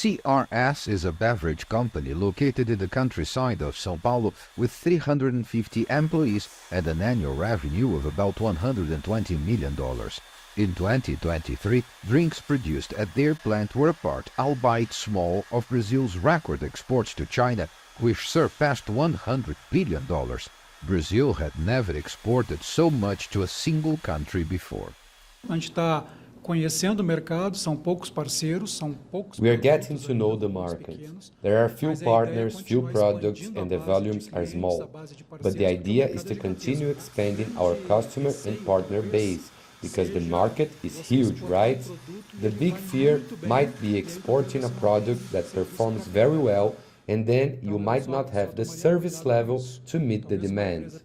CRS is a beverage company located in the countryside of São Paulo with 350 employees and an annual revenue of about $120 million. In 2023, drinks produced at their plant were a part, albeit small, of Brazil's record exports to China, which surpassed $100 billion. Brazil had never exported so much to a single country before. Conhecendo o mercado, são poucos parceiros, são poucos. We are getting to know the market. There are few partners, few products, and the volumes are small. But the idea is to continue expanding our customer and partner base, because the market is huge, right? The big fear might be exporting a product that performs very well, and then you might not have the service level to meet the demand.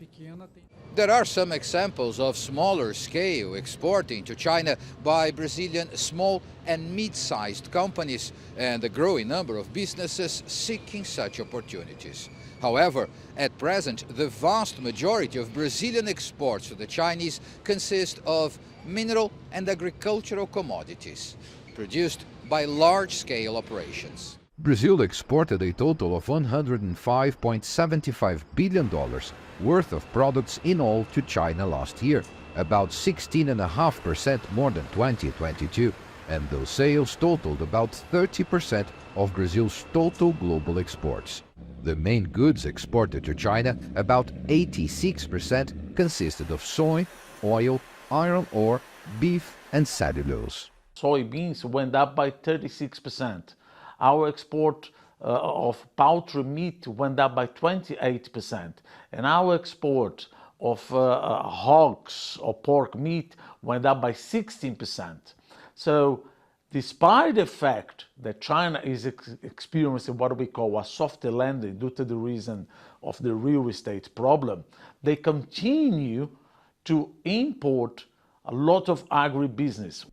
There are some examples of smaller scale exporting to China by Brazilian small and mid-sized companies and a growing number of businesses seeking such opportunities. However, at present, the vast majority of Brazilian exports to the Chinese consist of mineral and agricultural commodities produced by large-scale operations. Brazil exported a total of $105.75 billion worth of products in all to China last year, about 16.5% more than 2022, and those sales totaled about 30% of Brazil's total global exports. The main goods exported to China, about 86%, consisted of soy, oil, iron ore, beef, and cellulose. Soybeans went up by 36%. Our export of poultry meat went up by 28%, and our export of hogs or pork meat went up by 16%. So despite the fact that China is experiencing what we call a soft landing due to the reason of the real estate problem, they continue to import a lot of agribusiness.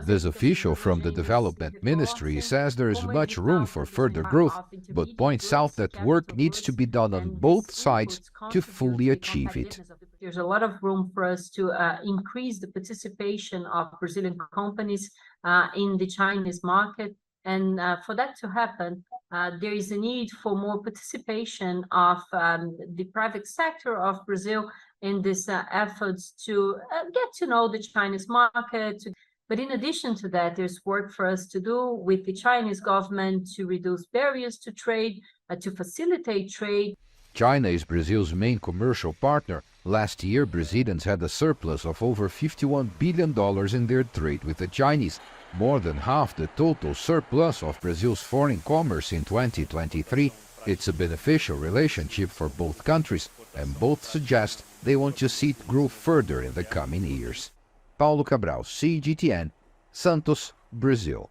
This official from the Development Ministry says there is much room for further growth, but points out that work needs to be done on both sides to fully achieve it. There's a lot of room for us to increase the participation of Brazilian companies in the Chinese market. And for that to happen, there is a need for more participation of the private sector of Brazil in these efforts to get to know the Chinese market. But in addition to that, there's work for us to do with the Chinese government to reduce barriers to trade, to facilitate trade. China is Brazil's main commercial partner. Last year, Brazilians had a surplus of over $51 billion in their trade with the Chinese, more than half the total surplus of Brazil's foreign commerce in 2023. It's a beneficial relationship for both countries, and both suggest they want to see it grow further in the coming years. Paulo Cabral, CGTN, Santos, Brazil.